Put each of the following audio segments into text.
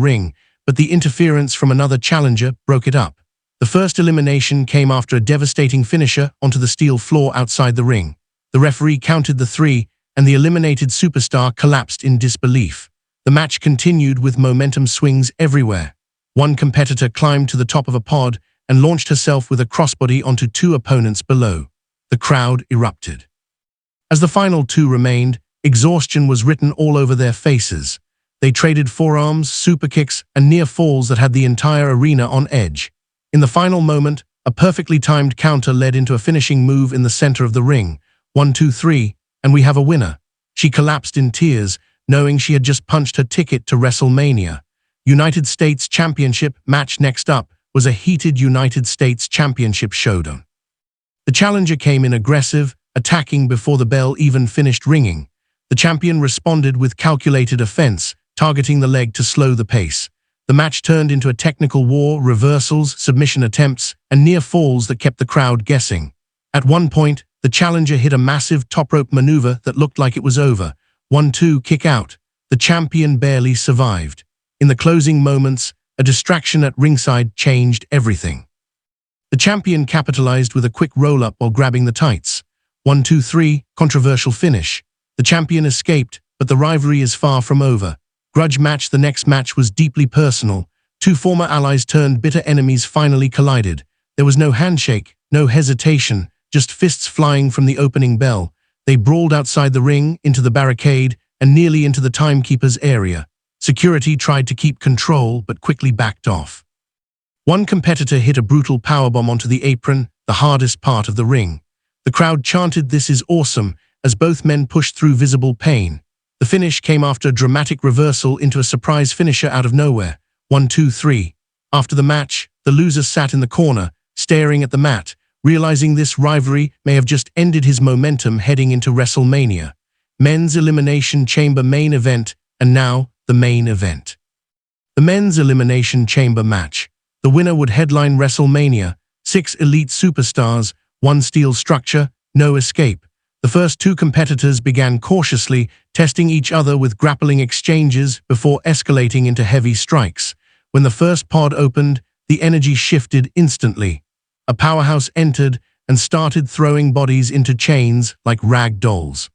ring, but the interference from another challenger broke it up. The first elimination came after a devastating finisher onto the steel floor outside the ring. The referee counted the 3, and the eliminated superstar collapsed in disbelief. The match continued with momentum swings everywhere. One competitor climbed to the top of a pod and launched herself with a crossbody onto 2 opponents below. The crowd erupted. As the final 2 remained, exhaustion was written all over their faces. They traded forearms, superkicks, and near falls that had the entire arena on edge. In the final moment, a perfectly timed counter led into a finishing move in the center of the ring. 1, 2, 3, and we have a winner. She collapsed in tears, knowing she had just punched her ticket to WrestleMania. United States Championship match next up was a heated United States Championship showdown. The challenger came in aggressive, attacking before the bell even finished ringing. The champion responded with calculated offense, targeting the leg to slow the pace. The match turned into a technical war, reversals, submission attempts, and near falls that kept the crowd guessing. At one point, the challenger hit a massive top rope maneuver that looked like it was over. 1, 2, kick out. The champion barely survived. In the closing moments, a distraction at ringside changed everything. The champion capitalized with a quick roll-up while grabbing the tights. 1, 2, 3, controversial finish. The champion escaped, but the rivalry is far from over. Grudge match. The next match was deeply personal. 2 former allies turned bitter enemies finally collided. There was no handshake, no hesitation, just fists flying from the opening bell. They brawled outside the ring, into the barricade, and nearly into the timekeeper's area. Security tried to keep control, but quickly backed off. One competitor hit a brutal powerbomb onto the apron, the hardest part of the ring. The crowd chanted, "This is awesome," as both men pushed through visible pain. The finish came after a dramatic reversal into a surprise finisher out of nowhere. 1, 2, 3. After the match, the loser sat in the corner, staring at the mat, realizing this rivalry may have just ended his momentum heading into WrestleMania. Men's Elimination Chamber main event, and now the main event. The Men's Elimination Chamber match. The winner would headline WrestleMania. 6 elite superstars, 1 steel structure, no escape. The first 2 competitors began cautiously, testing each other with grappling exchanges before escalating into heavy strikes. When the first pod opened, the energy shifted instantly. A powerhouse entered and started throwing bodies into chains like rag dolls.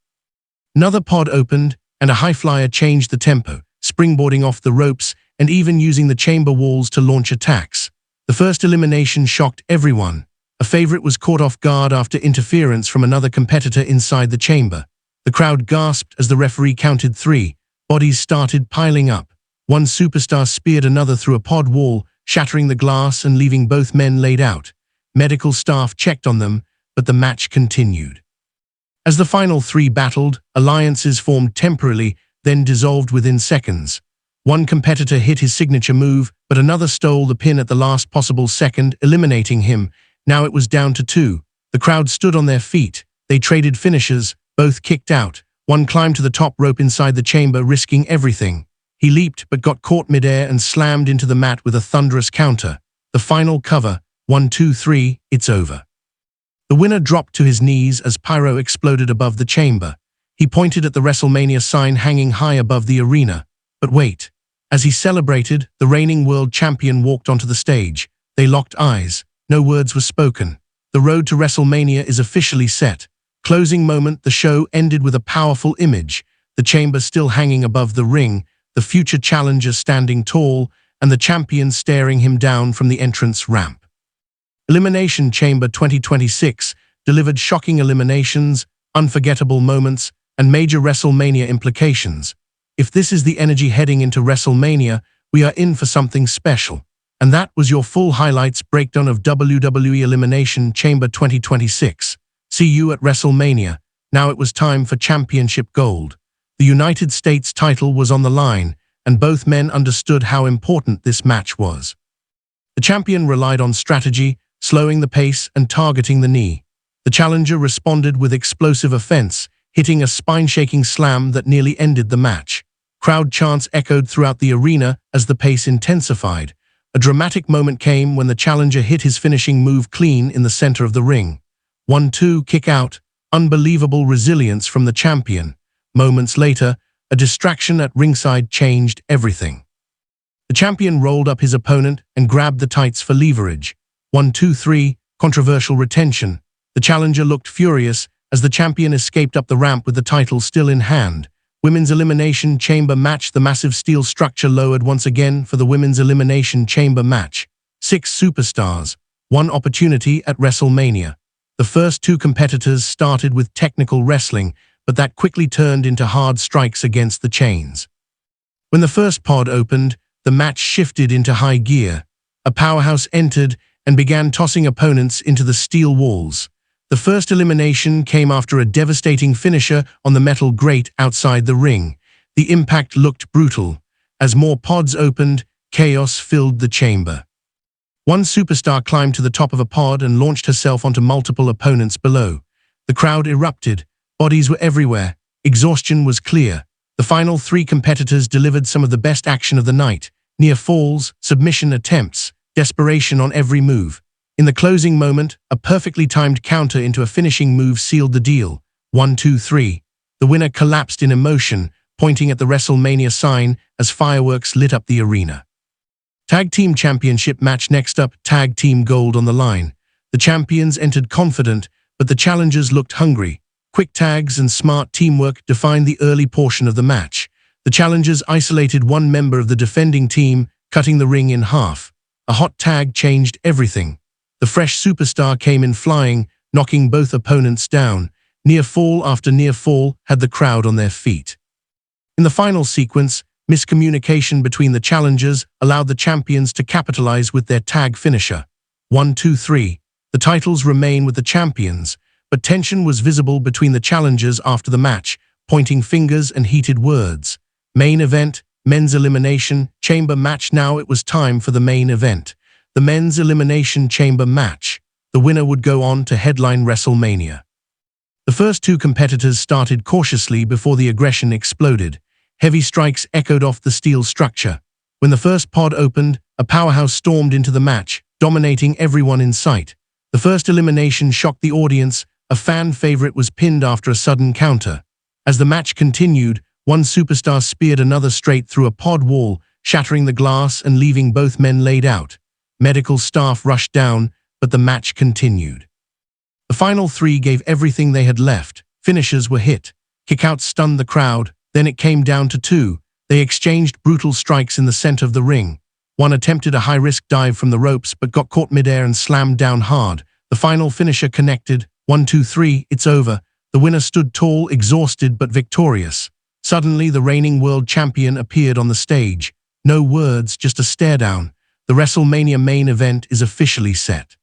Another pod opened, and a high flyer changed the tempo, springboarding off the ropes and even using the chamber walls to launch attacks. The first elimination shocked everyone. A favorite was caught off guard after interference from another competitor inside the chamber. The crowd gasped as the referee counted 3. Bodies started piling up. One superstar speared another through a pod wall, shattering the glass and leaving both men laid out. Medical staff checked on them, but the match continued. As the final 3 battled, alliances formed temporarily, then dissolved within seconds. One competitor hit his signature move, but another stole the pin at the last possible second, eliminating him. Now it was down to 2. The crowd stood on their feet. They traded finishers, both kicked out. One climbed to the top rope inside the chamber, risking everything. He leaped but got caught midair and slammed into the mat with a thunderous counter. The final cover, 1, 2, 3, it's over. The winner dropped to his knees as pyro exploded above the chamber. He pointed at the WrestleMania sign hanging high above the arena. But wait. As he celebrated, the reigning world champion walked onto the stage. They locked eyes. No words were spoken. The road to WrestleMania is officially set. Closing moment, the show ended with a powerful image. The chamber still hanging above the ring, the future challenger standing tall, and the champion staring him down from the entrance ramp. Elimination Chamber 2026 delivered shocking eliminations, unforgettable moments, and major WrestleMania implications. If this is the energy heading into WrestleMania, we are in for something special. And that was your full highlights breakdown of WWE Elimination Chamber 2026. See you at WrestleMania. Now it was time for championship gold. The United States title was on the line, and both men understood how important this match was. The champion relied on strategy, slowing the pace and targeting the knee. The challenger responded with explosive offense, hitting a spine-shaking slam that nearly ended the match. Crowd chants echoed throughout the arena as the pace intensified. A dramatic moment came when the challenger hit his finishing move clean in the center of the ring. 1, 2, kick out. Unbelievable resilience from the champion. Moments later, a distraction at ringside changed everything. The champion rolled up his opponent and grabbed the tights for leverage. 1, 2, 3, controversial retention. The challenger looked furious as the champion escaped up the ramp with the title still in hand. Women's Elimination Chamber match. The massive steel structure lowered once again for the Women's Elimination Chamber match. 6 superstars, 1 opportunity at WrestleMania. The first 2 competitors started with technical wrestling, but that quickly turned into hard strikes against the chains. When the first pod opened, the match shifted into high gear. A powerhouse entered and began tossing opponents into the steel walls. The first elimination came after a devastating finisher on the metal grate outside the ring. The impact looked brutal. As more pods opened, chaos filled the chamber. One superstar climbed to the top of a pod and launched herself onto multiple opponents below. The crowd erupted. Bodies were everywhere. Exhaustion was clear. The final 3 competitors delivered some of the best action of the night. Near falls, submission attempts, desperation on every move. In the closing moment, a perfectly timed counter into a finishing move sealed the deal. 1, 2, 3. The winner collapsed in emotion, pointing at the WrestleMania sign as fireworks lit up the arena. Tag Team Championship match. Next up, Tag Team Gold on the line. The champions entered confident, but the challengers looked hungry. Quick tags and smart teamwork defined the early portion of the match. The challengers isolated one member of the defending team, cutting the ring in half. A hot tag changed everything. The fresh superstar came in flying, knocking both opponents down. Near fall after near fall had the crowd on their feet. In the final sequence, miscommunication between the challengers allowed the champions to capitalize with their tag finisher. 1, 2, 3. The titles remain with the champions, but tension was visible between the challengers after the match, pointing fingers and heated words. Main event, Men's Elimination Chamber match. Now it was time for the main event. The Men's Elimination Chamber match. The winner would go on to headline WrestleMania. The first 2 competitors started cautiously before the aggression exploded. Heavy strikes echoed off the steel structure. When the first pod opened, a powerhouse stormed into the match, dominating everyone in sight. The first elimination shocked the audience. A fan favorite was pinned after a sudden counter. As the match continued, one superstar speared another straight through a pod wall, shattering the glass and leaving both men laid out. Medical staff rushed down, but the match continued. The final 3 gave everything they had left. Finishers were hit. Kickouts stunned the crowd. Then it came down to 2. They exchanged brutal strikes in the center of the ring. One attempted a high-risk dive from the ropes but got caught midair and slammed down hard. The final finisher connected. 1, 2, 3, it's over. The winner stood tall, exhausted but victorious. Suddenly, the reigning world champion appeared on the stage. No words, just a stare-down. The WrestleMania main event is officially set.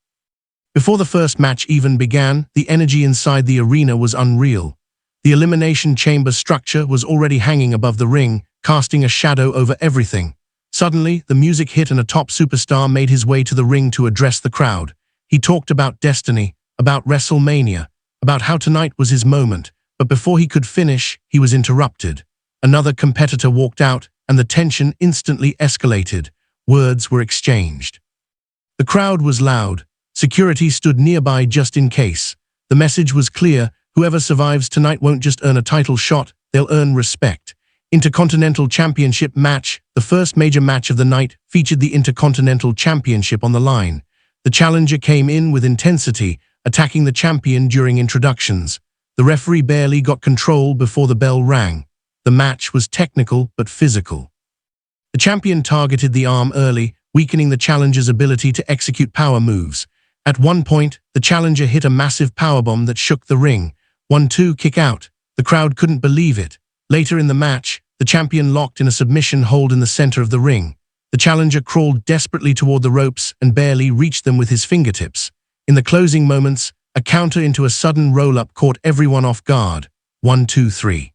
Before the first match even began, the energy inside the arena was unreal. The Elimination Chamber structure was already hanging above the ring, casting a shadow over everything. Suddenly, the music hit and a top superstar made his way to the ring to address the crowd. He talked about destiny, about WrestleMania, about how tonight was his moment, but before he could finish, he was interrupted. Another competitor walked out, and the tension instantly escalated. Words were exchanged. The crowd was loud. Security stood nearby just in case. The message was clear: whoever survives tonight won't just earn a title shot, they'll earn respect. Intercontinental Championship match. The first major match of the night featured the Intercontinental Championship on the line. The challenger came in with intensity, attacking the champion during introductions. The referee barely got control before the bell rang. The match was technical but physical. The champion targeted the arm early, weakening the challenger's ability to execute power moves. At one point, the challenger hit a massive powerbomb that shook the ring. 1-2 kick out. The crowd couldn't believe it. Later in the match, the champion locked in a submission hold in the center of the ring. The challenger crawled desperately toward the ropes and barely reached them with his fingertips. In the closing moments, a counter into a sudden roll-up caught everyone off guard. 1-2-3.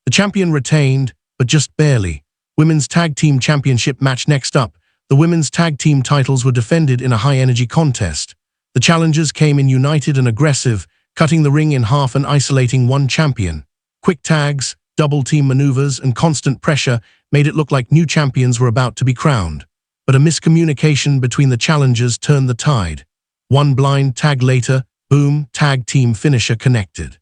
The champion retained, but just barely. Women's Tag Team Championship match. Next up, the women's tag team titles were defended in a high-energy contest. The challengers came in united and aggressive, cutting the ring in half and isolating one champion. Quick tags, double-team maneuvers, and constant pressure made it look like new champions were about to be crowned. But a miscommunication between the challengers turned the tide. One blind tag later, boom, tag team finisher connected.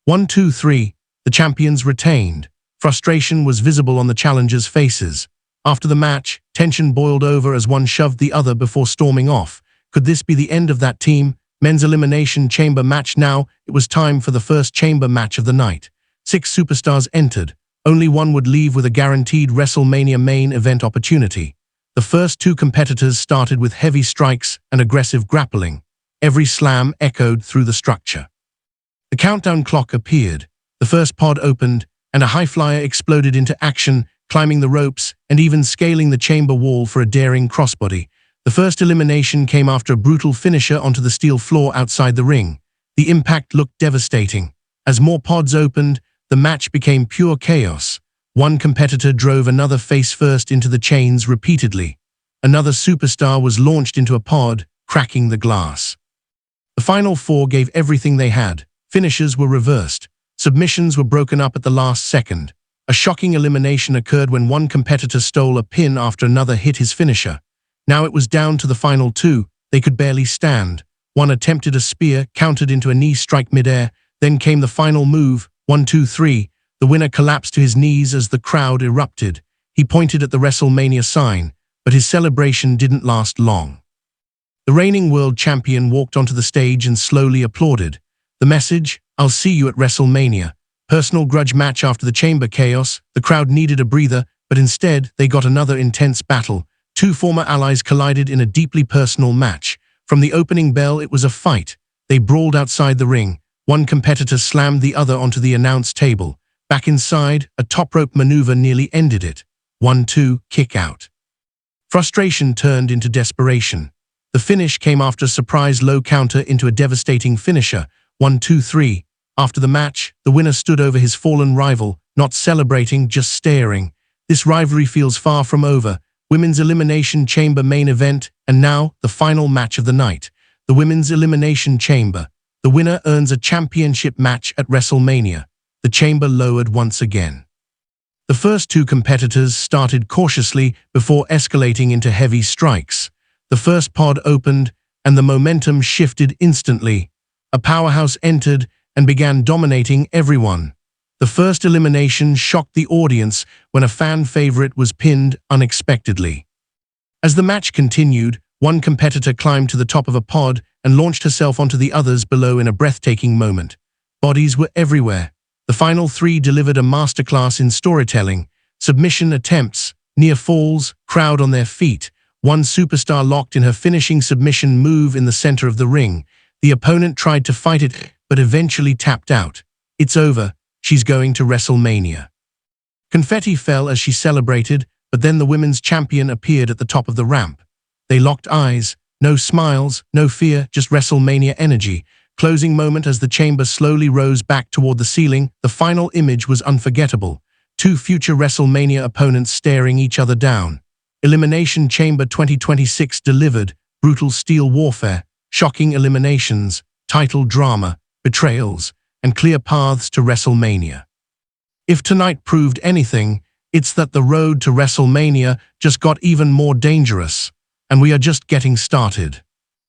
1-2-3, the champions retained. Frustration was visible on the challengers' faces. After the match, tension boiled over as one shoved the other before storming off. Could this be the end of that team? Men's Elimination Chamber match now. It was time for the first chamber match of the night. 6 superstars entered. Only one would leave with a guaranteed WrestleMania main event opportunity. The first 2 competitors started with heavy strikes and aggressive grappling. Every slam echoed through the structure. The countdown clock appeared. The first pod opened, and a high flyer exploded into action, climbing the ropes and even scaling the chamber wall for a daring crossbody. The first elimination came after a brutal finisher onto the steel floor outside the ring. The impact looked devastating. As more pods opened, the match became pure chaos. One competitor drove another face-first into the chains repeatedly. Another superstar was launched into a pod, cracking the glass. The final 4 gave everything they had. Finishes were reversed. Submissions were broken up at the last second. A shocking elimination occurred when one competitor stole a pin after another hit his finisher. Now it was down to the final 2. They could barely stand. One attempted a spear, countered into a knee strike midair. Then came the final move, 1, 2, 3. The winner collapsed to his knees as the crowd erupted. He pointed at the WrestleMania sign, but his celebration didn't last long. The reigning world champion walked onto the stage and slowly applauded. The message, "I'll see you at WrestleMania." Personal grudge match after the chamber chaos. The crowd needed a breather, but instead they got another intense battle. 2 former allies collided in a deeply personal match. From the opening bell, it was a fight. They brawled outside the ring. One competitor slammed the other onto the announce table. Back inside, a top rope maneuver nearly ended it. 1-2, kick out. Frustration turned into desperation. The finish came after a surprise low counter into a devastating finisher. 1-2-3. After the match, the winner stood over his fallen rival, not celebrating, just staring. This rivalry feels far from over. Women's Elimination Chamber main event, and now, the final match of the night. The Women's Elimination Chamber. The winner earns a championship match at WrestleMania. The chamber lowered once again. The first 2 competitors started cautiously before escalating into heavy strikes. The first pod opened, and the momentum shifted instantly. A powerhouse entered and began dominating everyone. The first elimination shocked the audience when a fan favorite was pinned unexpectedly. As the match continued, one competitor climbed to the top of a pod and launched herself onto the others below in a breathtaking moment. Bodies were everywhere. The final 3 delivered a masterclass in storytelling. Submission attempts, near falls, crowd on their feet. One superstar locked in her finishing submission move in the center of the ring. The opponent tried to fight it, but eventually tapped out. It's over. She's going to WrestleMania. Confetti fell as she celebrated, but then the women's champion appeared at the top of the ramp. They locked eyes. No smiles, no fear, just WrestleMania energy. Closing moment as the chamber slowly rose back toward the ceiling. The final image was unforgettable. 2 future WrestleMania opponents staring each other down. Elimination Chamber 2026 delivered. Brutal steel warfare, shocking eliminations, title drama, betrayals, and clear paths to WrestleMania. If tonight proved anything, it's that the road to WrestleMania just got even more dangerous, and we are just getting started.